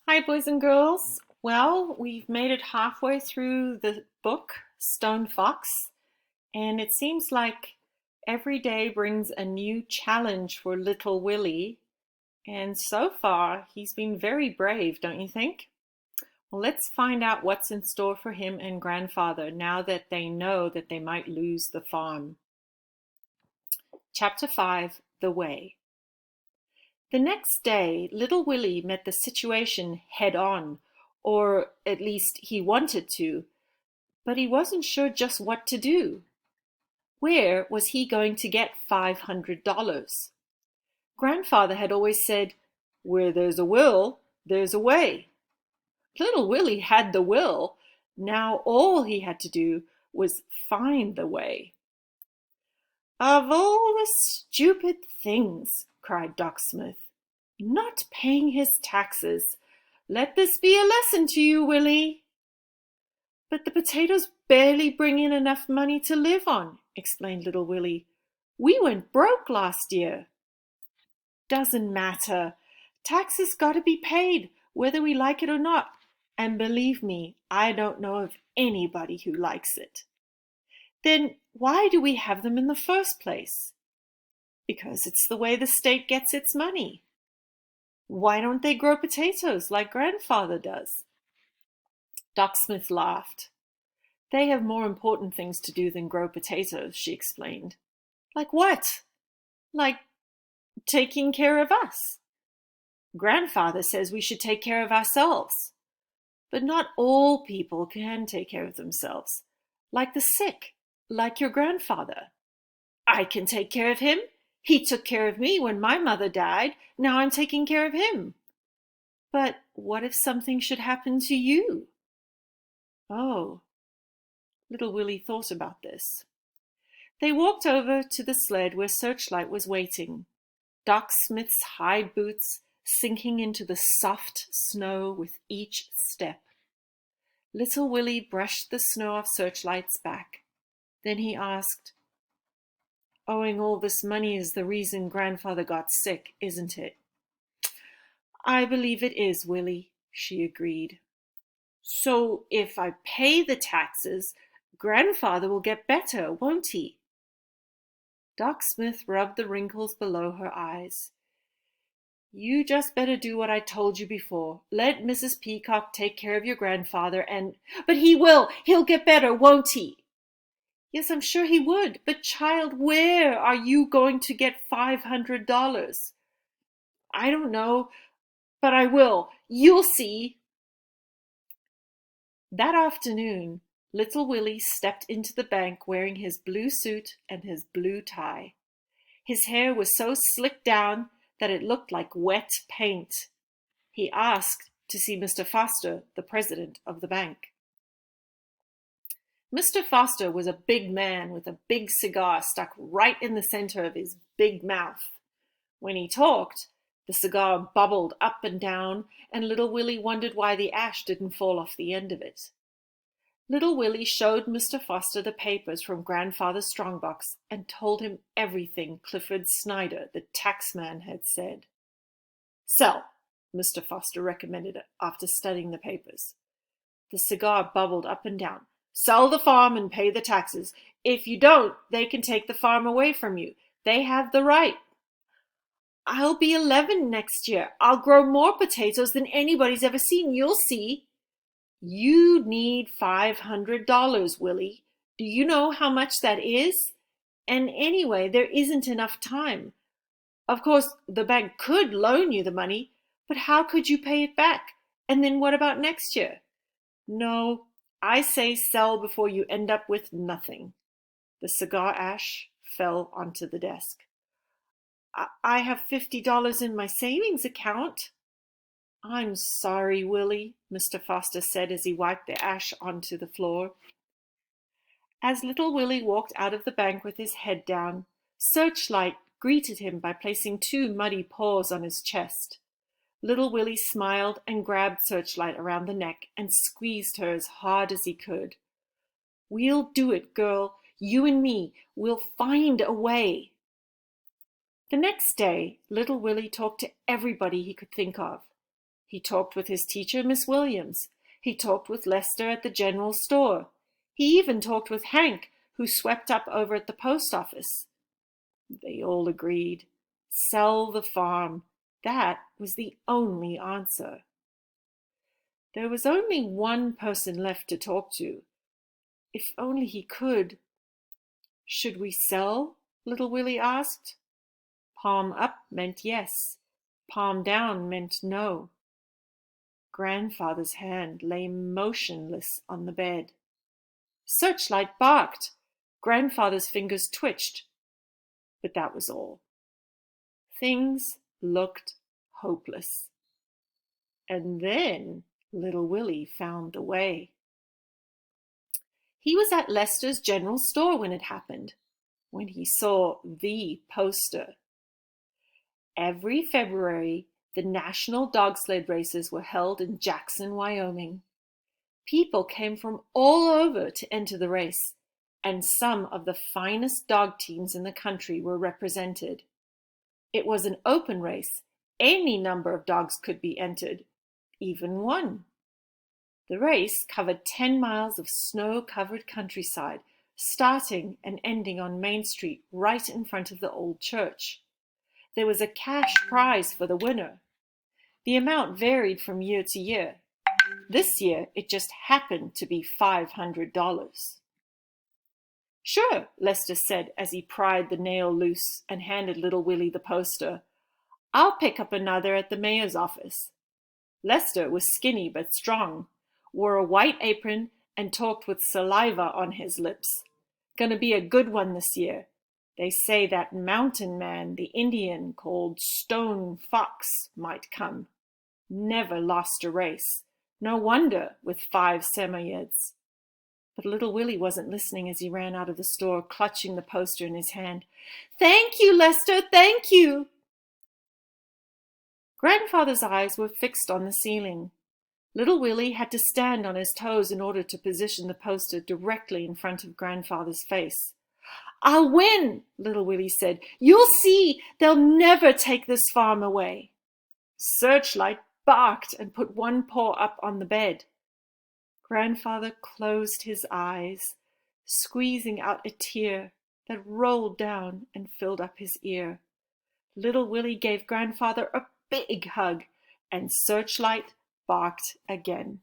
Hi, boys and girls. Well, we've made it halfway through the book, Stone Fox, and it seems like every day brings a new challenge for little Willie. And so far, he's been very brave, don't you think? Well, let's find out what's in store for him and Grandfather now that they know that they might lose the farm. Chapter 5, The Way. The next day, little Willie met the situation head on, or at least he wanted to, but he wasn't sure just what to do. Where was he going to get $500? Grandfather had always said, "Where there's a will, there's a way." Little Willie had the will. Now all he had to do was find the way. "Of all the stupid things," cried Doc Smith. "Not paying his taxes. Let this be a lesson to you, Willie." "But the potatoes barely bring in enough money to live on," explained little Willie. "We went broke last year." "Doesn't matter. Taxes gotta be paid, whether we like it or not. And believe me, I don't know of anybody who likes it." "Then why do we have them in the first place?" "Because it's the way the state gets its money." "Why don't they grow potatoes like Grandfather does?" Doc Smith laughed. "They have more important things to do than grow potatoes," she explained. "Like what?" "Like taking care of us. Grandfather says we should take care of ourselves. But not all people can take care of themselves. Like the sick, like your grandfather. I can take care of him. He took care of me when my mother died. Now I'm taking care of him." "But what if something should happen to you?" "Oh." Little Willie thought about this. They walked over to the sled where Searchlight was waiting, Doc Smith's high boots sinking into the soft snow with each step. Little Willie brushed the snow off Searchlight's back. Then he asked, "Owing all this money is the reason Grandfather got sick, isn't it?" "I believe it is, Willie," she agreed. "So if I pay the taxes, Grandfather will get better, won't he?" Doc Smith rubbed the wrinkles below her eyes. "You just better do what I told you before. Let Mrs. Peacock take care of your grandfather and—" "But he will! He'll get better, won't he?" "Yes, I'm sure he would. But child, where are you going to get $500? "I don't know, but I will. You'll see." That afternoon, little Willie stepped into the bank wearing his blue suit and his blue tie. His hair was so slicked down that it looked like wet paint. He asked to see Mr. Foster, the president of the bank. Mr. Foster was a big man with a big cigar stuck right in the center of his big mouth. When he talked, the cigar bubbled up and down, and little Willie wondered why the ash didn't fall off the end of it. Little Willie showed Mr. Foster the papers from Grandfather's strongbox and told him everything Clifford Snyder, the taxman, had said. "Sell," Mr. Foster recommended after studying the papers. The cigar bubbled up and down. "Sell the farm and pay the taxes. If you don't, they can take the farm away from you. They have the right." "I'll be 11 next year. I'll grow more potatoes than anybody's ever seen. You'll see." "You need $500, Willie. Do you know how much that is? And anyway, there isn't enough time. Of course, the bank could loan you the money, but how could you pay it back? And then what about next year? No, I say sell before you end up with nothing." The cigar ash fell onto the desk. I have $50 in my savings account." "I'm sorry, Willie," Mr. Foster said as he wiped the ash onto the floor. As little Willie walked out of the bank with his head down, Searchlight greeted him by placing two muddy paws on his chest. Little Willie smiled and grabbed Searchlight around the neck and squeezed her as hard as he could. "We'll do it, girl. You and me. We'll find a way." The next day, little Willie talked to everybody he could think of. He talked with his teacher, Miss Williams. He talked with Lester at the general store. He even talked with Hank, who swept up over at the post office. They all agreed. Sell the farm. That was the only answer. There was only one person left to talk to. If only he could. Should we sell? Little Willie asked. Palm up meant yes. Palm down meant no. Grandfather's hand lay motionless on the bed. Searchlight barked. Grandfather's fingers twitched. But that was all. Things looked hopeless. And then little Willie found the way. He was at Lester's general store when it happened, when he saw the poster. Every February, the National Dog Sled Races were held in Jackson, Wyoming. People came from all over to enter the race, and some of the finest dog teams in the country were represented. It was an open race. Any number of dogs could be entered, even one. The race covered 10 miles of snow-covered countryside, starting and ending on Main Street right in front of the old church. There was a cash prize for the winner. The amount varied from year to year. This year, it just happened to be $500. Sure, Lester said as he pried the nail loose and handed little Willie the poster. I'll pick up another at the mayor's office. Lester was skinny but strong, wore a white apron, and talked with saliva on his lips. Gonna be a good one this year. They say that mountain man, the Indian called Stone Fox, might come. Never lost a race. No wonder, with 5 Samoyeds. But little Willie wasn't listening as he ran out of the store, clutching the poster in his hand. Thank you, Lester, thank you! Grandfather's eyes were fixed on the ceiling. Little Willie had to stand on his toes in order to position the poster directly in front of Grandfather's face. I'll win, little Willie said. You'll see, they'll never take this farm away. Searchlight barked and put one paw up on the bed. Grandfather closed his eyes, squeezing out a tear that rolled down and filled up his ear. Little Willie gave Grandfather a big hug, and Searchlight barked again.